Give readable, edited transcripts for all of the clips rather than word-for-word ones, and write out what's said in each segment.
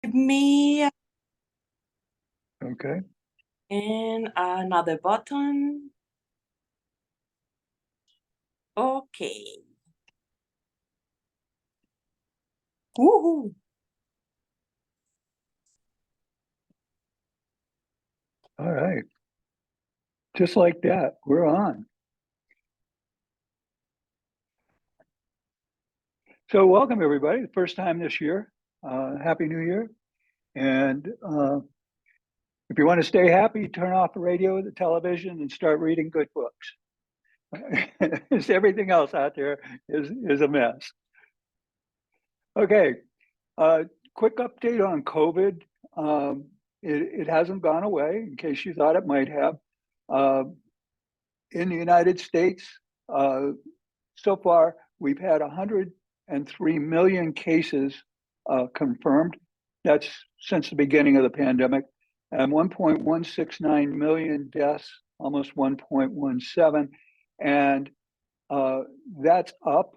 Give me Okay. and another button. Okay. Woohoo. All right. Just like that, we're on. So welcome everybody. First time this year. Happy New Year. And if you want to stay happy, turn off the radio, the television, and start reading good books. Everything else out there is a mess. Okay. Quick update on COVID. It hasn't gone away, in case you thought it might have. Uh, in the United States, so far, we've had 103 million cases confirmed. That's since the beginning of the pandemic, and 1.169 million deaths, almost 1.17. And that's up.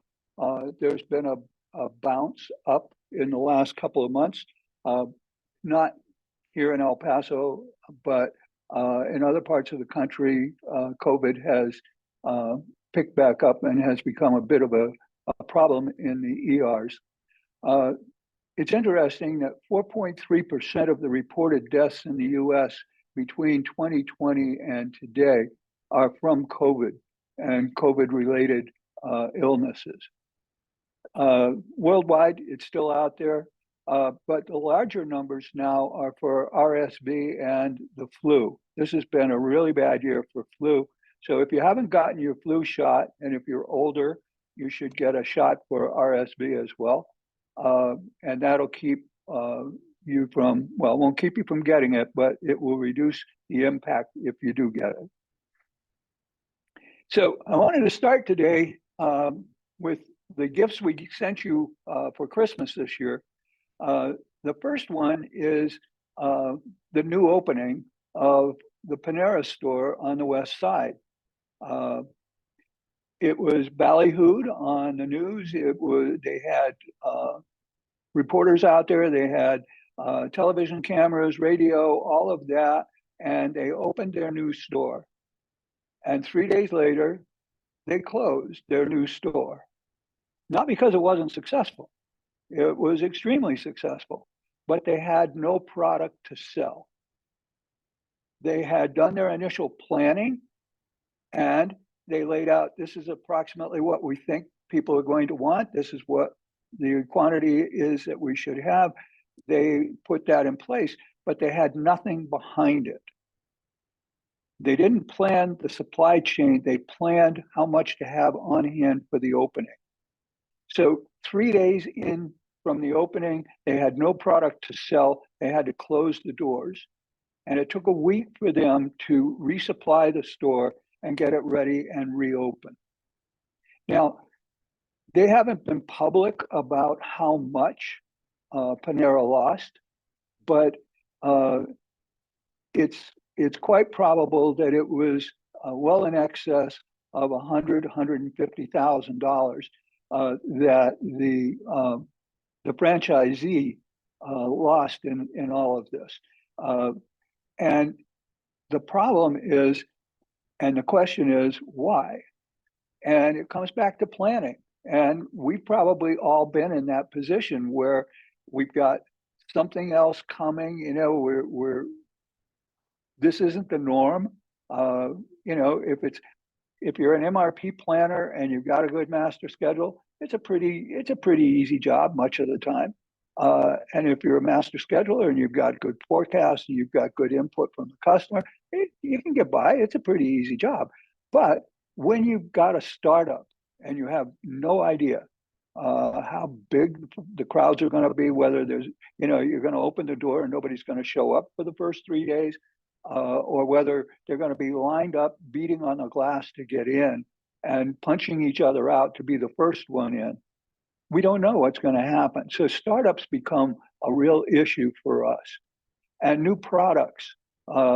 There's been a bounce up in the last couple of months, not here in El Paso, but in other parts of the country, COVID has picked back up and has become a bit of a problem in the ERs. It's interesting that 4.3% of the reported deaths in the US between 2020 and today are from COVID and COVID-related illnesses. Worldwide, it's still out there, but the larger numbers now are for RSV and the flu. This has been a really bad year for flu. So if you haven't gotten your flu shot, and if you're older, you should get a shot for RSV as well. And that'll keep you from, well, it won't keep you from getting it, but it will reduce the impact if you do get it. So I wanted to start today with the gifts we sent you for Christmas this year. The first one is the new opening of the Panera store on the west side. It was ballyhooed on the news. They had reporters out there. They had television cameras, radio, all of that, and they opened their new store. And 3 days later, they closed their new store. Not because it wasn't successful. It was extremely successful, but they had no product to sell. They had done their initial planning and they laid out, this is approximately what we think people are going to want. This is what the quantity is that we should have. They put that in place, but they had nothing behind it. They didn't plan the supply chain. They planned how much to have on hand for the opening. So 3 days in from the opening, they had no product to sell. They had to close the doors. And it took a week for them to resupply the store and get it ready and reopen. Now, they haven't been public about how much Panera lost, but it's quite probable that it was well in excess of $150,000 that the franchisee lost in all of this. And the problem is, and the question is, why? And it comes back to planning. And we've probably all been in that position where we've got something else coming, this isn't the norm. If you're an MRP planner and you've got a good master schedule, it's a pretty easy job much of the time. And if you're a master scheduler and you've got good forecasts and you've got good input from the customer, you can get by. It's a pretty easy job. But when you've got a startup and you have no idea how big the crowds are going to be, whether you're going to open the door and nobody's going to show up for the first 3 days, or whether they're going to be lined up, beating on the glass to get in and punching each other out to be the first one in. We don't know what's going to happen. So startups become a real issue for us. And new products,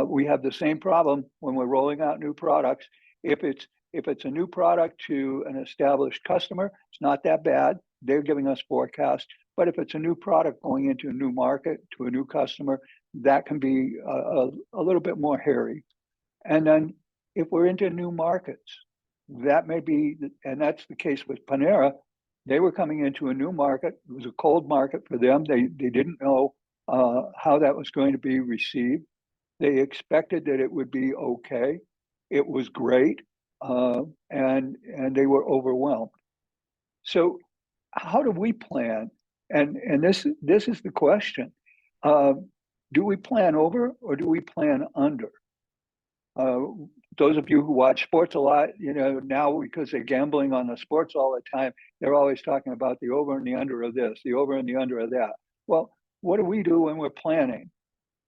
we have the same problem when we're rolling out new products. If it's a new product to an established customer, it's not that bad. They're giving us forecasts. But if it's a new product going into a new market, to a new customer, that can be a little bit more hairy. And then if we're into new markets, that may be, and that's the case with Panera. They were coming into a new market. It was a cold market for them. They didn't know how that was going to be received. They expected that it would be okay. It was great, and they were overwhelmed. So, how do we plan? And this is the question: do we plan over or do we plan under? Uh, those of you who watch sports a lot, now because they're gambling on the sports all the time, they're always talking about the over and the under of this, the over and the under of that. Well, what do we do when we're planning?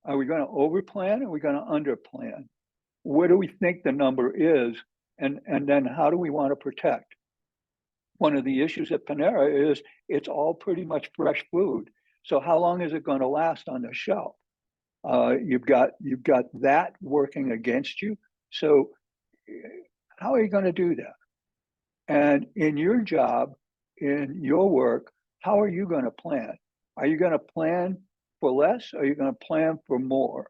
Are we going to over plan? Or are we going to under plan? Where do we think the number is? And then how do we want to protect? One of the issues at Panera is it's all pretty much fresh food. So how long is it going to last on the shelf? You've got that working against you. So how are you going to do that? And in your job, in your work, how are you going to plan? Are you going to plan for less? Or are you going to plan for more?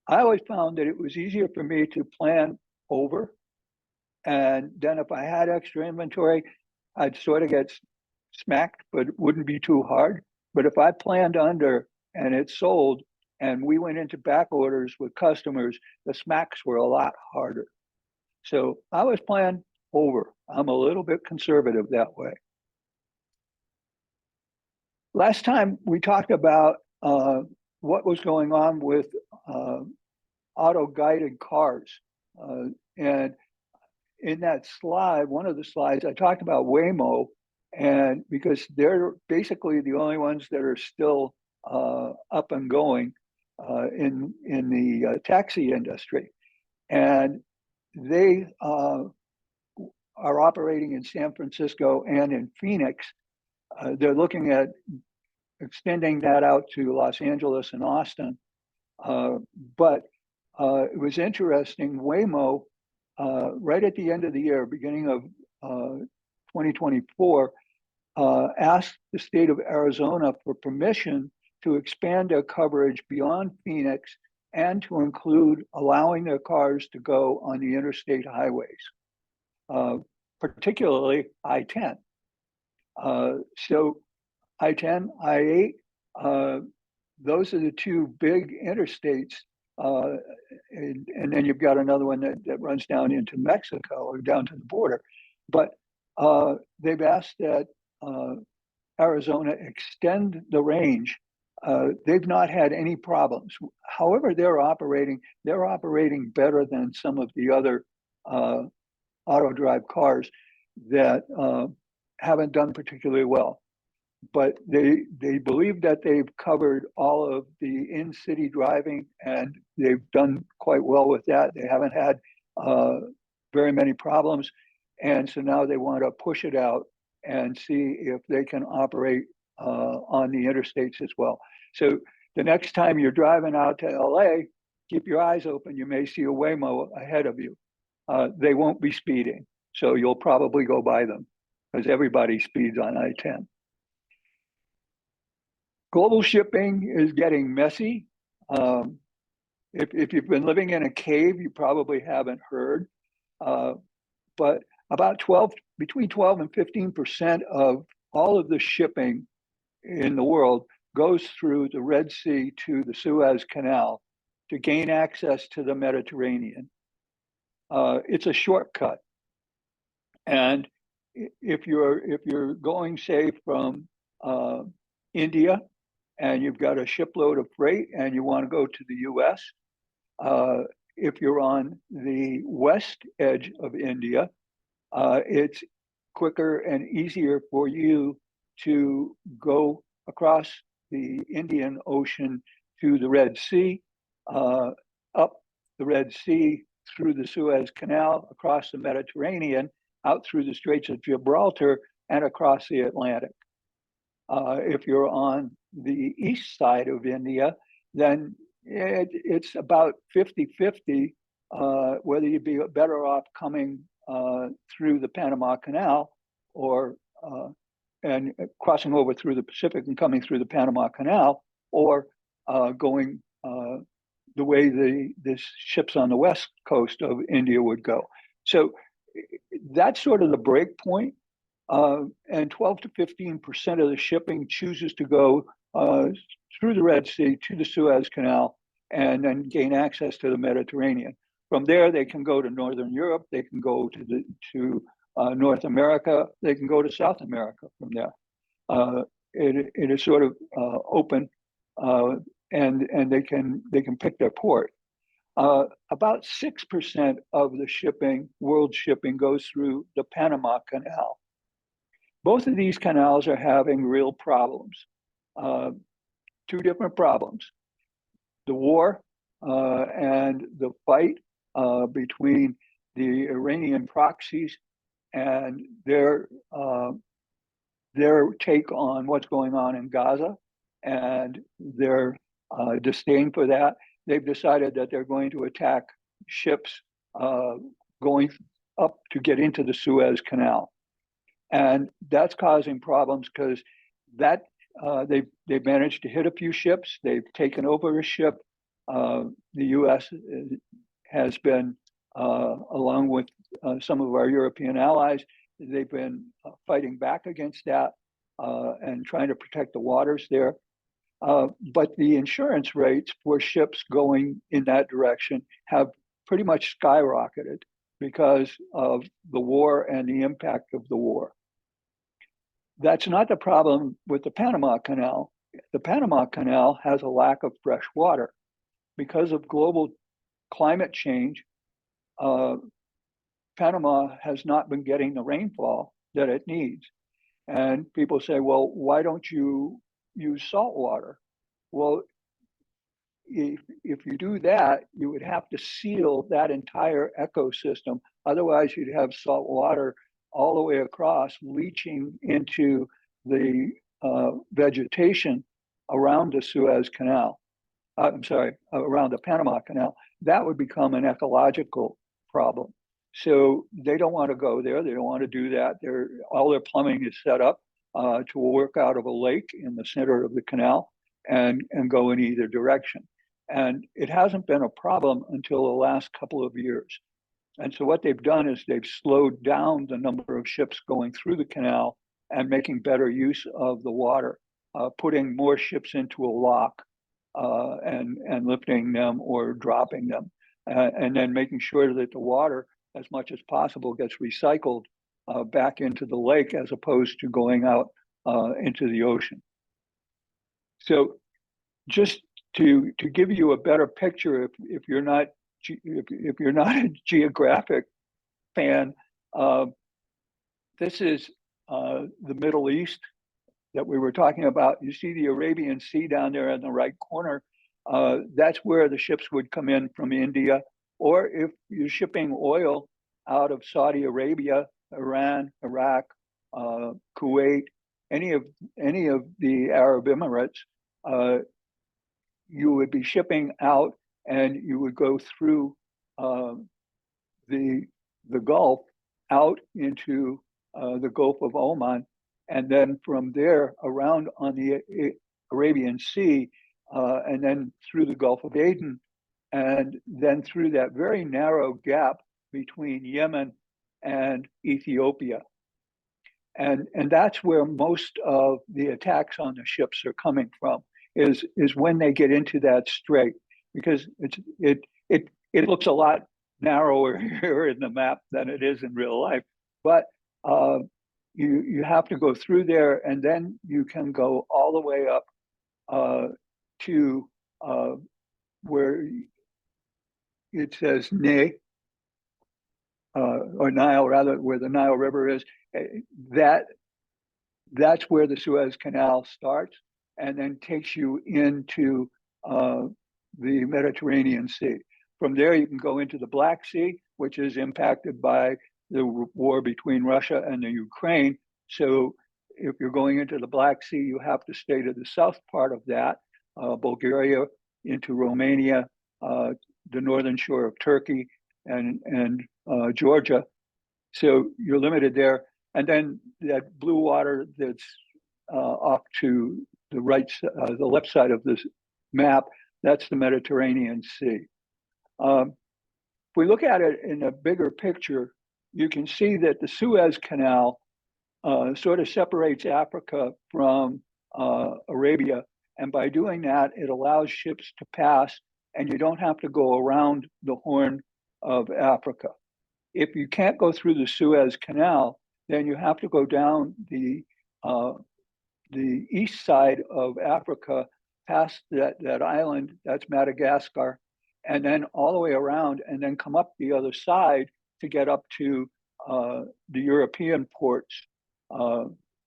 I always found that it was easier for me to plan over. And then if I had extra inventory, I'd sort of get smacked, but it wouldn't be too hard. But if I planned under and it sold and we went into back orders with customers, the smacks were a lot harder. So I was planned over. I'm a little bit conservative that way. Last time we talked about what was going on with auto-guided cars. And in that slide, one of the slides, I talked about Waymo, and because they're basically the only ones that are still up and going in the taxi industry. And they are operating in San Francisco and in Phoenix. They're looking at extending that out to Los Angeles and Austin. But it was interesting, Waymo, right at the end of the year, beginning of 2024, asked the state of Arizona for permission to expand their coverage beyond Phoenix and to include allowing their cars to go on the interstate highways, particularly I-10. So I-10, I-8, those are the two big interstates. And then you've got another one that runs down into Mexico or down to the border. But they've asked that Arizona extend the range. They've not had any problems. However, they're operating better than some of the other auto drive cars that haven't done particularly well. But they believe that they've covered all of the in-city driving, and they've done quite well with that. They haven't had very many problems, and so now they want to push it out and see if they can operate on the interstates as well. So the next time you're driving out to LA, keep your eyes open. You may see a Waymo ahead of you. They won't be speeding, so you'll probably go by them because everybody speeds on I-10. Global shipping is getting messy. If you've been living in a cave, you probably haven't heard. But about between 12 and 15% of all of the shipping in the world goes through the Red Sea to the Suez Canal to gain access to the Mediterranean. It's a shortcut. And if you're going, say, from India, and you've got a shipload of freight and you want to go to the US, if you're on the west edge of India, it's quicker and easier for you to go across the Indian Ocean to the Red Sea, up the Red Sea through the Suez Canal, across the Mediterranean, out through the Straits of Gibraltar, and across the Atlantic. If you're on the east side of India, then it's about 50-50, whether you'd be better off coming through the Panama Canal or and crossing over through the Pacific and coming through the Panama Canal, or going the way the ships on the west coast of India would go. So that's sort of the break point. And 12 to 15% of the shipping chooses to go through the Red Sea to the Suez Canal and then gain access to the Mediterranean. From there, they can go to Northern Europe, they can go to North America, they can go to South America from there. It is sort of open, and they can pick their port. About 6% of the shipping, world shipping, goes through the Panama Canal. Both of these canals are having real problems. Two different problems: the war and the fight between the Iranian proxies and their take on what's going on in Gaza and their disdain for that. They've decided that they're going to attack ships going up to get into the Suez Canal. And that's causing problems because that they've managed to hit a few ships. They've taken over a ship. The U.S. has been, along with some of our European allies, they've been fighting back against that and trying to protect the waters there. But the insurance rates for ships going in that direction have pretty much skyrocketed because of the war and the impact of the war. That's not the problem with the Panama Canal. The Panama Canal has a lack of fresh water. Because of global climate change, Panama has not been getting the rainfall that it needs. And people say, well, why don't you use salt water? Well, if you do that, you would have to seal that entire ecosystem. Otherwise, you'd have salt water all the way across, leaching into the vegetation around the Suez Canal. Around the Panama Canal. That would become an ecological problem. So they don't want to go there. They don't want to do that. All their plumbing is set up to work out of a lake in the center of the canal and go in either direction. And it hasn't been a problem until the last couple of years. And so what they've done is they've slowed down the number of ships going through the canal and making better use of the water, putting more ships into a lock and lifting them or dropping them, and then making sure that the water, as much as possible, gets recycled back into the lake as opposed to going out into the ocean. So just to give you a better picture, if you're not a geographic fan, this is the Middle East that we were talking about. You see the Arabian Sea down there in the right corner. That's where the ships would come in from India, or if you're shipping oil out of Saudi Arabia, Iran, Iraq, Kuwait, any of the Arab Emirates, you would be shipping out, and you would go through the Gulf out into the Gulf of Oman, and then from there around on the Arabian Sea, and then through the Gulf of Aden, and then through that very narrow gap between Yemen and Ethiopia. And that's where most of the attacks on the ships are coming from, is when they get into that strait, because it looks a lot narrower here in the map than it is in real life. But you have to go through there, and then you can go all the way up to where it says Ne, or Nile rather, where the Nile River is. That's where the Suez Canal starts, and then takes you into the Mediterranean Sea. From there, you can go into the Black Sea, which is impacted by the war between Russia and the Ukraine. So if you're going into the Black Sea, you have to stay to the south part of that, Bulgaria, into Romania, the northern shore of Turkey, and Georgia. So you're limited there. And then that blue water that's off to the the left side of this map, that's the Mediterranean Sea. If we look at it in a bigger picture, you can see that the Suez Canal sort of separates Africa from Arabia. And by doing that, it allows ships to pass, and you don't have to go around the Horn of Africa. If you can't go through the Suez Canal, then you have to go down the east side of Africa, past that island, that's Madagascar, and then all the way around, and then come up the other side to get up to the European ports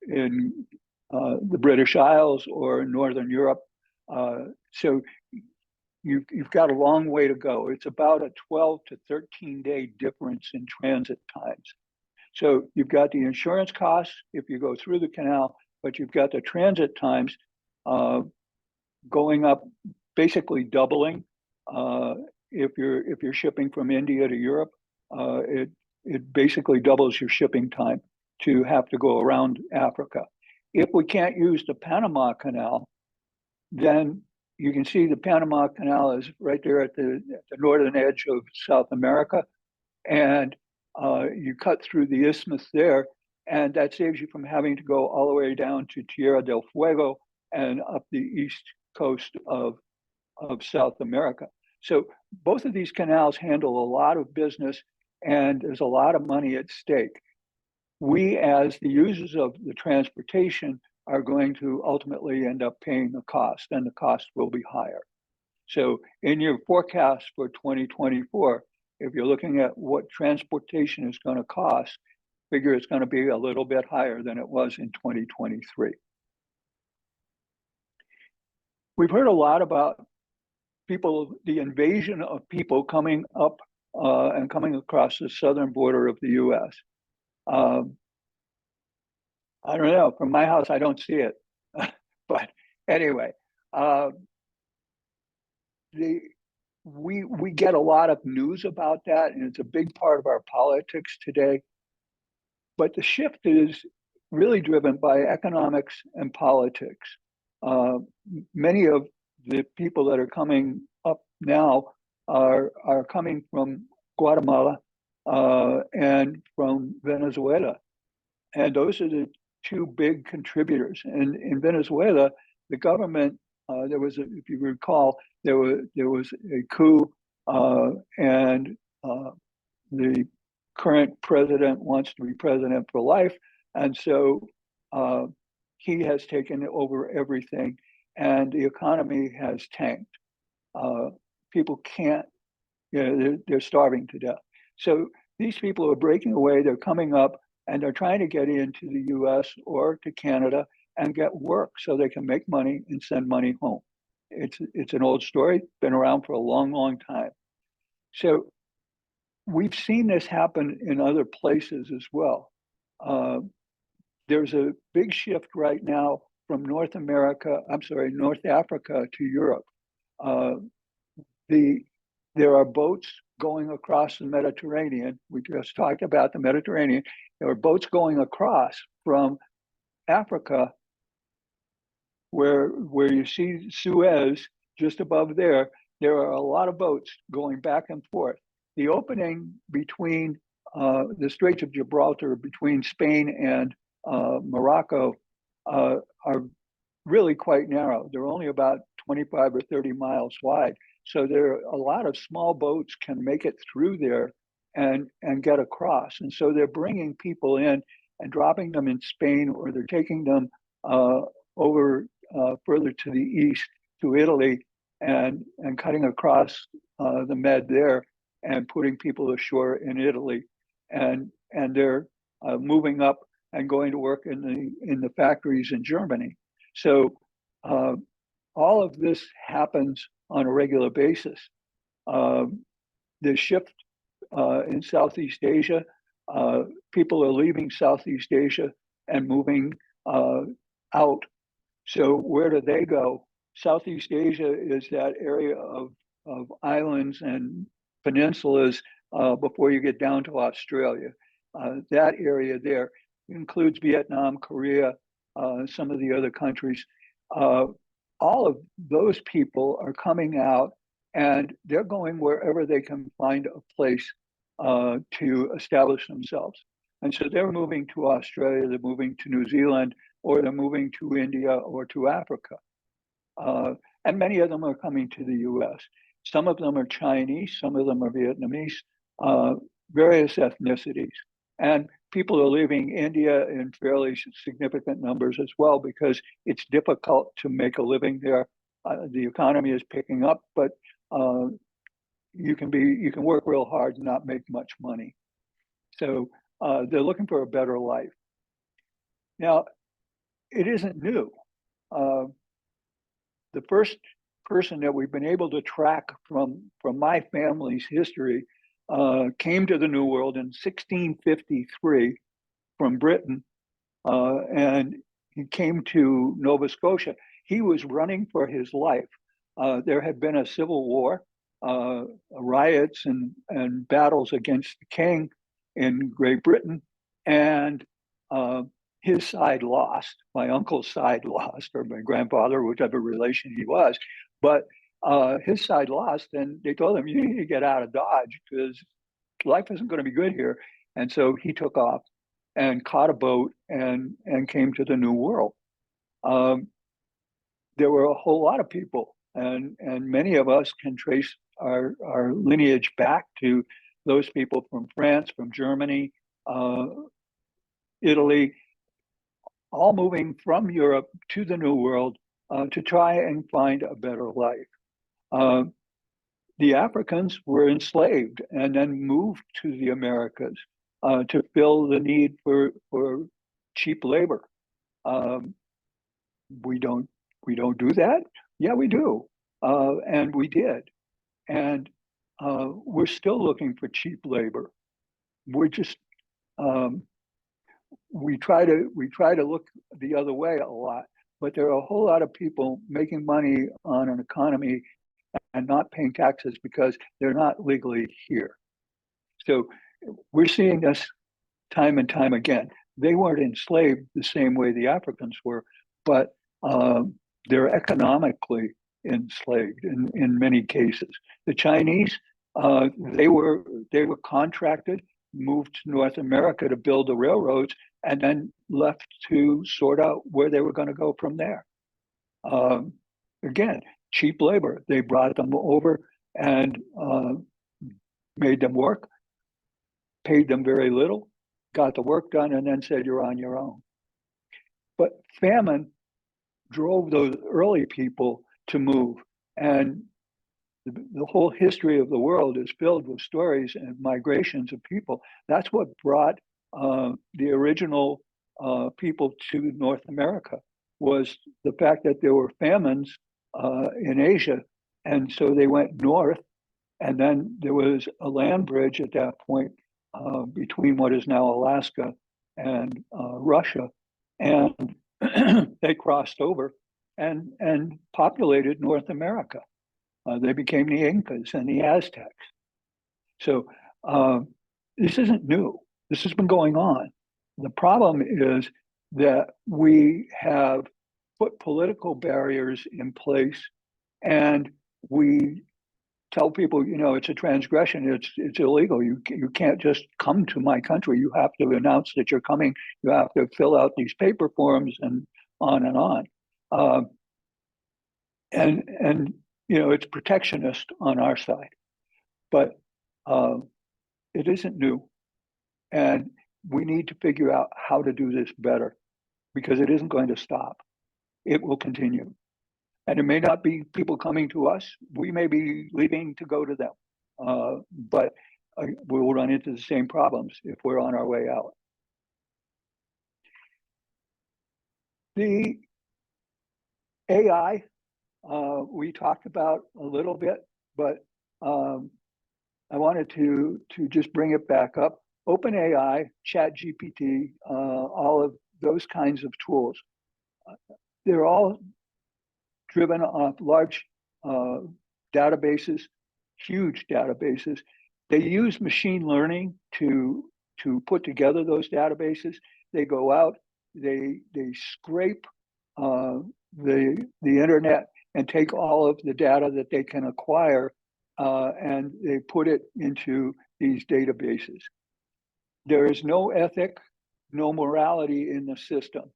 in the British Isles or Northern Europe. So you've got a long way to go. It's about a 12 to 13-day difference in transit times. So you've got the insurance costs if you go through the canal, but you've got the transit times going up, basically doubling. If you're shipping from India to Europe, it basically doubles your shipping time to have to go around Africa. If we can't use the Panama Canal, then you can see the Panama Canal is right there at the northern edge of South America, and you cut through the isthmus there, and that saves you from having to go all the way down to Tierra del Fuego and up the east coast of South America. So both of these canals handle a lot of business, and there's a lot of money at stake. We, as the users of the transportation, are going to ultimately end up paying the cost, and the cost will be higher. So in your forecast for 2024, if you're looking at what transportation is going to cost, figure it's going to be a little bit higher than it was in 2023. We've heard a lot about the invasion of people coming up and coming across the southern border of the U.S. I don't know, from my house, I don't see it. But anyway, we get a lot of news about that, and it's a big part of our politics today. But the shift is really driven by economics and politics. Many of the people that are coming up now are coming from Guatemala and from Venezuela. And those are the two big contributors. And in Venezuela, the government, there was, if you recall, there was a coup, and the current president wants to be president for life, and so he has taken over everything, and the economy has tanked. People can't, they're starving to death. So these people are breaking away, they're coming up, and they're trying to get into the US or to Canada and get work so they can make money and send money home. It's an old story, been around for a long, long time. So we've seen this happen in other places as well. There's a big shift right now from North Africa to Europe. There are boats going across the Mediterranean. We just talked about the Mediterranean. There are boats going across from Africa, where you see Suez just above there. There are a lot of boats going back and forth. The opening between the Straits of Gibraltar, between Spain and Morocco, are really quite narrow. They're only about 25 or 30 miles wide. So there are a lot of small boats can make it through there and get across. And so they're bringing people in and dropping them in Spain, or they're taking them over further to the east to Italy and cutting across the Med there and putting people ashore in Italy. And they're moving up and going to work in the factories in Germany. So all of this happens on a regular basis. The shift in Southeast Asia, people are leaving Southeast Asia and moving out. So where do they go? Southeast Asia is that area of islands and peninsulas before you get down to Australia. That area there, includes Vietnam, Korea, some of the other countries. All of those people are coming out and they're going wherever they can find a place to establish themselves. And so they're moving to Australia, they're moving to New Zealand, or they're moving to India or to Africa. And many of them are coming to the US. Some of them are Chinese, some of them are Vietnamese, various ethnicities. And people are leaving India in fairly significant numbers as well because it's difficult to make a living there. The economy is picking up, but you can work real hard and not make much money. So they're looking for a better life. Now, it isn't new. The first person that we've been able to track from my family's history came to the New World in 1653 from Britain, and he came to Nova Scotia. He was running for his life. There had been a civil war, riots and battles against the king in Great Britain, and his side lost. My uncle's side lost, or my grandfather, whichever relation he was. But his side lost, and they told him, you need to get out of Dodge because life isn't going to be good here. And so he took off and caught a boat and came to the New World. There were a whole lot of people, and many of us can trace our lineage back to those people from France, from Germany, Italy, all moving from Europe to the New World to try and find a better life. The Africans were enslaved and then moved to the Americas to fill the need for cheap labor. We don't do that. Yeah, we do, and we did, and we're still looking for cheap labor. We're just we try to look the other way a lot, but there are a whole lot of people making money on an economy and not paying taxes because they're not legally here. So we're seeing this time and time again. They weren't enslaved the same way the Africans were, but they're economically enslaved in many cases. The Chinese, they were contracted, moved to North America to build the railroads, and then left to sort out where they were going to go from there. Again, cheap labor. They brought them over and made them work, paid them very little, got the work done, and then said, you're on your own. But famine drove those early people to move. And the whole history of the world is filled with stories and migrations of people. That's what brought the original people to North America, was the fact that there were famines in Asia. And so they went north. And then there was a land bridge at that point between what is now Alaska and Russia. And they crossed over and populated North America. They became the Incas and the Aztecs. So this isn't new. This has been going on. The problem is that we have put political barriers in place, and we tell people, it's a transgression. It's illegal. You can't just come to my country. You have to announce that you're coming. You have to fill out these paper forms and on and on. And it's protectionist on our side, but it isn't new. And we need to figure out how to do this better, because it isn't going to stop. It will continue. And it may not be people coming to us. We may be leaving to go to them. But we will run into the same problems if we're on our way out. The AI, we talked about a little bit, but I wanted to just bring it back up. OpenAI, ChatGPT, all of those kinds of tools, they're all driven off large databases, huge databases. They use machine learning to put together those databases. they go out, they scrape the internet and take all of the data that they can acquire, and they put it into these databases. There is no ethic, no morality in the system.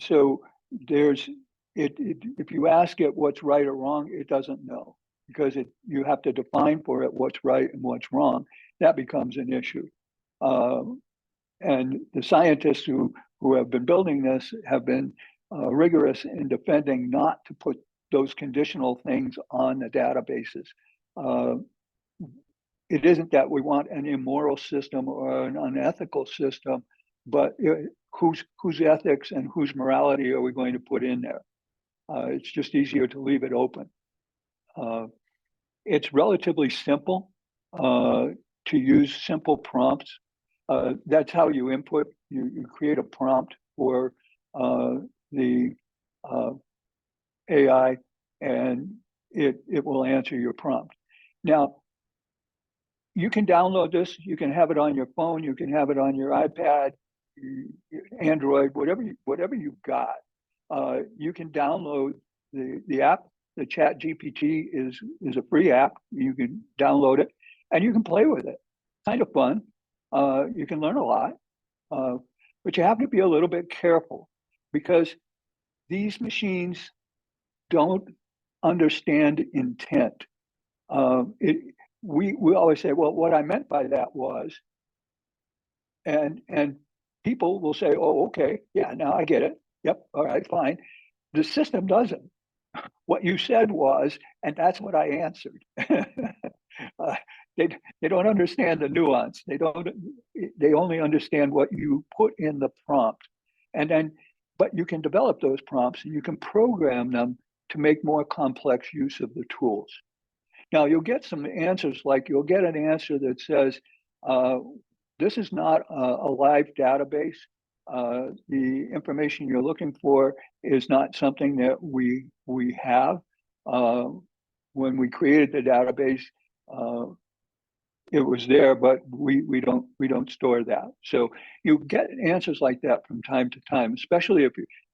So there's if you ask it what's right or wrong, it doesn't know, because you have to define for it what's right and what's wrong. That becomes an issue. And the scientists who have been building this have been rigorous in defending not to put those conditional things on the databases. It isn't that we want an immoral system or an unethical system, but whose ethics and whose morality are we going to put in there? It's just easier to leave it open. It's relatively simple to use simple prompts. That's how you input. You create a prompt for the AI, and it will answer your prompt. Now, you can download this. You can have it on your phone. You can have it on your iPad, Android, whatever you've got. You can download the app. The Chat GPT is a free app. You can download it and you can play with it. Kind of fun. You can learn a lot, but you have to be a little bit careful, because these machines don't understand intent. We always say, well, what I meant by that was, and people will say, oh, okay, yeah, now I get it. Yep, all right, fine. The system doesn't. What you said was, and that's what I answered. They don't understand the nuance. They only understand what you put in the prompt. And then, but you can develop those prompts and you can program them to make more complex use of the tools. Now, you'll get some answers, like you'll get an answer that says, this is not a live database. The information you're looking for is not something that we have. When we created the database, it was there, but we don't store that. So you get answers like that from time to time, especially if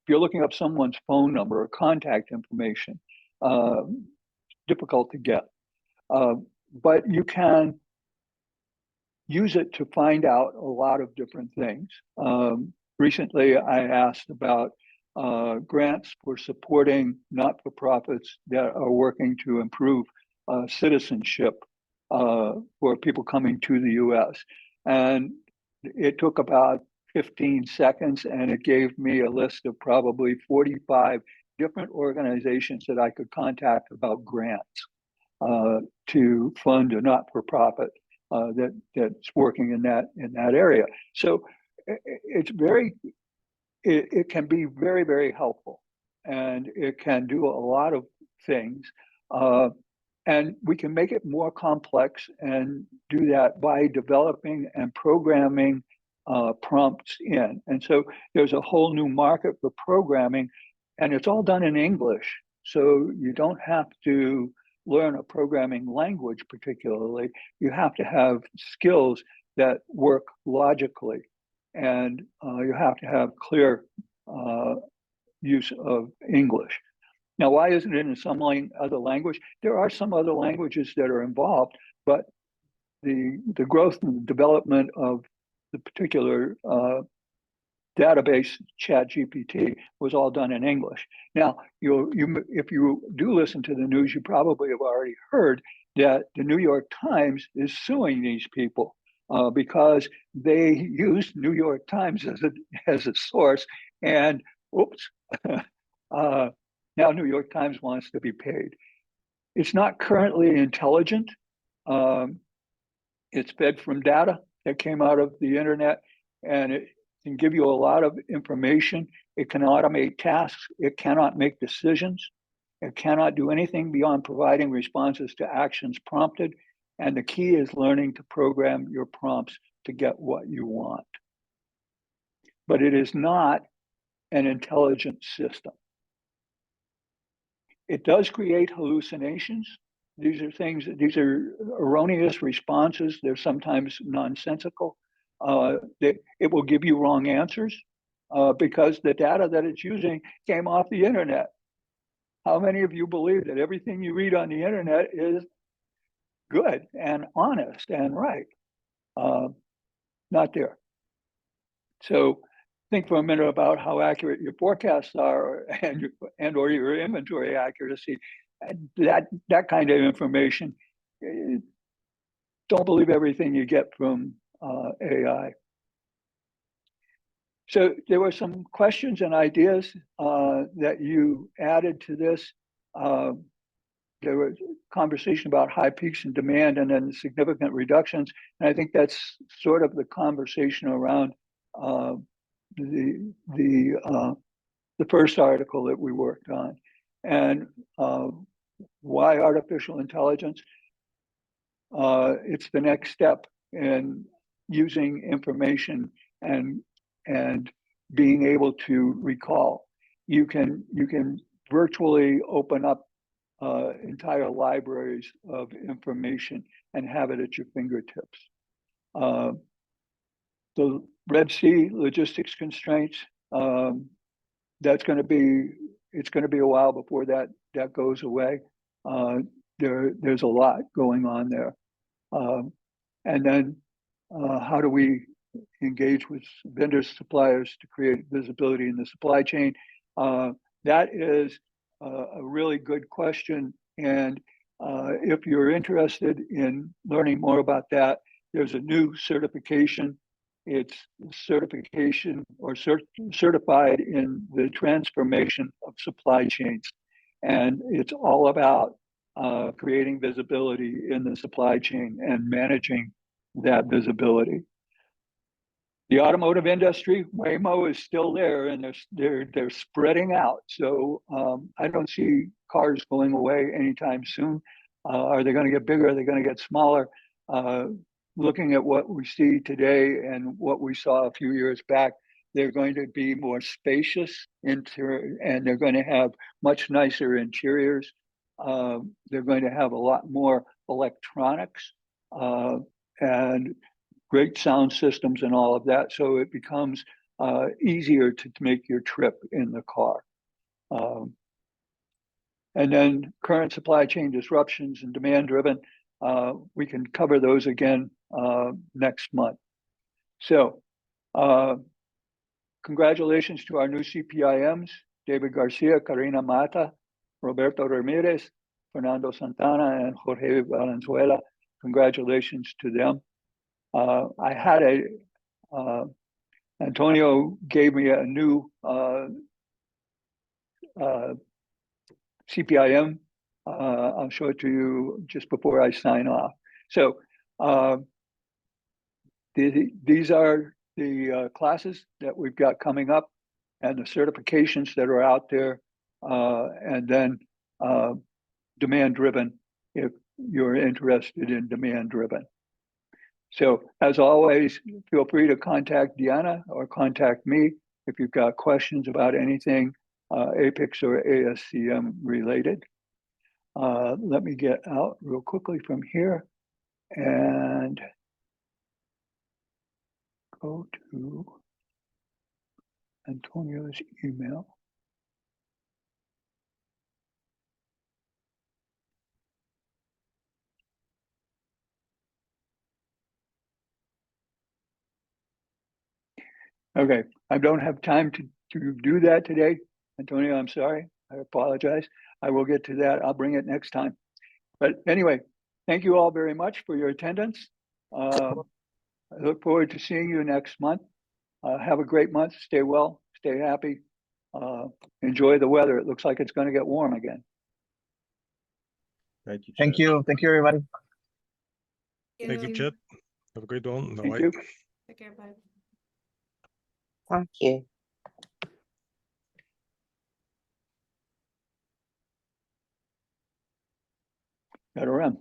you're looking up someone's phone number or contact information. Difficult to get. But you can use it to find out a lot of different things. Recently, I asked about grants for supporting not-for-profits that are working to improve citizenship for people coming to the US. And it took about 15 seconds, and it gave me a list of probably 45 different organizations that I could contact about grants to fund a not-for-profit that's working in that area. So it can be very, very helpful, and it can do a lot of things. And we can make it more complex and do that by developing and programming prompts in. And so there's a whole new market for programming, and it's all done in English. So you don't have to learn a programming language particularly. You have to have skills that work logically, and you have to have clear use of English. Now, why isn't it in some other language? There are some other languages that are involved, but the growth and the development of the particular database, Chat GPT, was all done in English. Now, if you do listen to the news, you probably have already heard that the New York Times is suing these people because they used New York Times as a source, and oops, now New York Times wants to be paid. It's not currently intelligent. It's fed from data that came out of the internet, and it can give you a lot of information. It can automate tasks. It cannot make decisions. It cannot do anything beyond providing responses to actions prompted. And the key is learning to program your prompts to get what you want. But it is not an intelligent system. It does create hallucinations. These are erroneous responses. They're sometimes nonsensical. it will give you wrong answers because the data that it's using came off the internet. How many of you believe that everything you read on the internet is good and honest and right? Not there. So think for a minute about how accurate your forecasts are and or your inventory accuracy. That kind of information. Don't believe everything you get from AI. So there were some questions and ideas that you added to this. There was conversation about high peaks in demand and then significant reductions. And I think that's sort of the conversation around the first article that we worked on. And why artificial intelligence? It's the next step in using information and being able to recall. You can virtually open up entire libraries of information and have it at your fingertips. The Red Sea logistics constraints, it's going to be a while before that goes away. There's a lot going on there. And then how do we engage with vendors, suppliers to create visibility in the supply chain? That is a really good question. And if you're interested in learning more about that, there's a new certification. It's certification or certified in the transformation of supply chains. And it's all about creating visibility in the supply chain and managing that visibility. The automotive industry, Waymo is still there, and they're spreading out. So I don't see cars going away anytime soon. Are they going to get bigger? Are they going to get smaller? Looking at what we see today and what we saw a few years back, they're going to be more spacious and they're going to have much nicer interiors. They're going to have a lot more electronics and great sound systems and all of that. So it becomes easier to make your trip in the car. And then current supply chain disruptions and demand driven, we can cover those again next month. So congratulations to our new CPIMs, David Garcia, Karina Mata, Roberto Ramirez, Fernando Santana, and Jorge Valenzuela. Congratulations to them. I had Antonio gave me a new CPIM. I'll show it to you just before I sign off. So these are the classes that we've got coming up and the certifications that are out there, and then demand driven if you're interested in demand driven. So as always, feel free to contact Deanna or contact me if you've got questions about anything APICS or ASCM related. Let me get out real quickly from here and go to Antonio's email. Okay, I don't have time to do that today. Antonio, I'm sorry. I apologize. I will get to that. I'll bring it next time. But anyway, thank you all very much for your attendance. I look forward to seeing you next month. Have a great month. Stay well, stay happy. Enjoy the weather. It looks like it's going to get warm again. Thank you. Chet. Thank you. Thank you, everybody. Thank you, Chet. Have a great one. Thank Bye. you. Take care, bye. Thank you. Got to run.